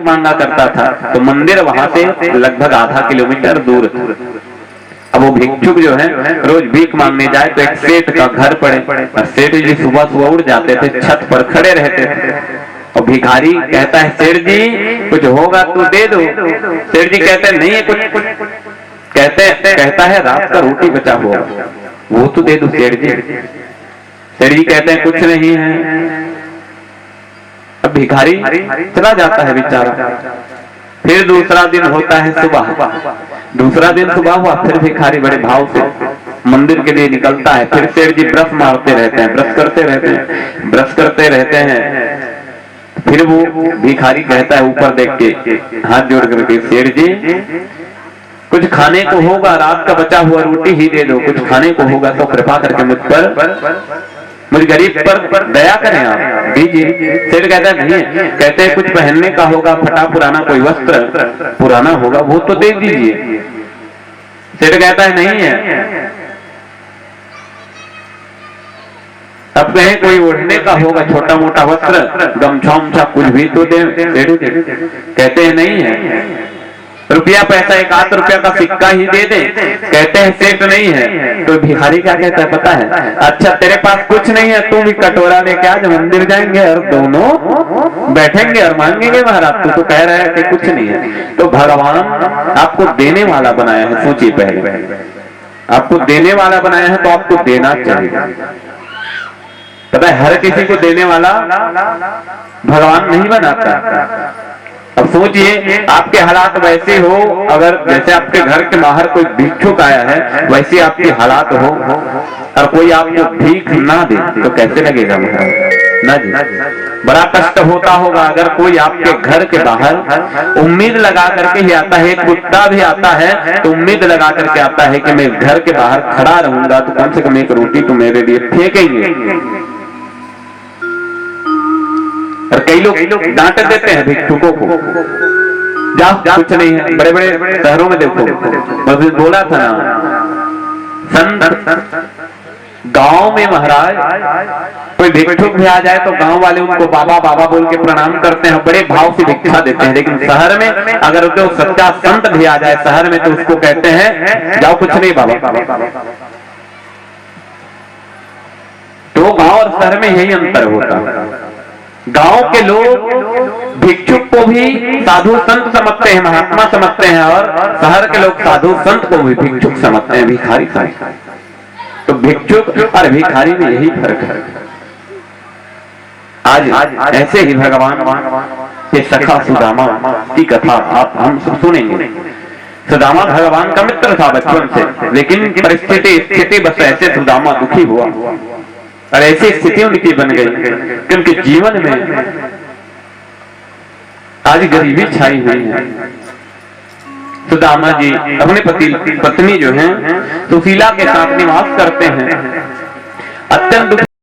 मांगा करता था, तो मंदिर वहां से लगभग आधा किलोमीटर दूर था। अब वो भिक्षुक जो है रोज भीख मांगने जाए तो एक सेठ का घर पड़े, और सेठ जी सुबह सुबह उठ जाते थे, छत पर खड़े रहते थे, और भिखारी कहता है सेठ जी कुछ होगा तो दे दो। सेठ जी कहते हैं नहीं है कुछ, कहता है रात का रोटी बचा हुआ वो तो दे दो सेठ जी। सेठ जी कहते हैं कुछ नहीं है। अब भिखारी चला जाता है बेचारा। फिर दूसरा दिन होता है सुबह, दूसरा दिन सुबह हुआ, फिर भिखारी बड़े भाव से मंदिर के लिए निकलता है। फिर सेठ जी ब्रश मारते रहते हैं, ब्रश करते रहते हैं, ब्रश करते रहते हैं। फिर वो भिखारी कहता है ऊपर देख के हाथ जोड़ करके, सेठ जी कुछ खाने को होगा, रात का बचा हुआ रोटी ही दे दो, कुछ खाने को होगा तो कृपा करके मुझ गरीब पर दया करें आप, दीजिए। सेठ कहता है नहीं है। कहते हैं कुछ पहनने का होगा, फटा पुराना कोई वस्त्र पुराना होगा वो तो दे दीजिए। सेठ कहता है नहीं है। अब कहें कोई ओढ़ने का होगा, छोटा मोटा वस्त्र, गमछा उमछा कुछ भी तो दे। कहते हैं नहीं है। रुपया पैसा एक आध रुपया का सिक्का ही दे दे। कहते हैं सेठ नहीं है। तो भिखारी क्या कहता है पता है, अच्छा तेरे पास कुछ नहीं है, तू भी कटोरा लेके आज मंदिर जाएंगे और दोनों बैठेंगे और मांगेंगे महाराज। तू तो कह रहा है कि कुछ नहीं है। तो भगवान आपको देने वाला बनाया है, सोचिए पहले आपको देने वाला बनाया है तो आपको देना चाहिए। पता है हर किसी को देने वाला भगवान नहीं बनाता। अब सोचिए आपके हालात वैसे हो, अगर जैसे आपके घर के बाहर कोई भिक्षुक आया है वैसे आपके हालात हो और कोई आपको भीख ना दे तो कैसे लगेगा ना जी। बड़ा कष्ट होता होगा। अगर कोई आपके घर के बाहर उम्मीद लगा करके ही आता है, कुत्ता भी आता है तो उम्मीद लगा करके आता है कि मैं घर के बाहर खड़ा रहूंगा तो कम से कम एक रोटी तो मेरे लिए फेंकेंगे। और कई लोग डांट देते हैं भिक्षुकों को, जाओ कुछ नहीं है। बड़े बड़े शहरों में देखो, मैं बोला था ना, संत गांव में महाराज कोई भिक्षुक भी आ जाए तो गांव वाले उनको बाबा बाबा बोल के प्रणाम करते हैं, बड़े भाव से भिक्षा देते हैं। लेकिन शहर में अगर तो सच्चा संत भी आ जाए शहर में तो उसको कहते हैं जाओ कुछ नहीं बाबा। तो गांव और शहर में यही अंतर होता है। गांव के लोग भिक्षुक को भी साधु संत समझते हैं, महात्मा समझते हैं, और शहर के लोग साधु संत को भी भिक्षुक समझते हैं, भिखारी। तो भिक्षुक और भिखारी में यही फर्क है। आज ऐसे ही भगवान के सखा सुदामा की कथा आप हम सब सुनेंगे। सुदामा भगवान का मित्र था बचपन से, लेकिन स्थिति बस ऐसे सुदामा दुखी हुआ और ऐसी स्थिति उनकी बन गई कि उनके जीवन में आज गरीबी छाई हुई है। सुदामा जी अपने पत्नी जो हैं सुशीला के साथ निवास करते हैं। अत्यंत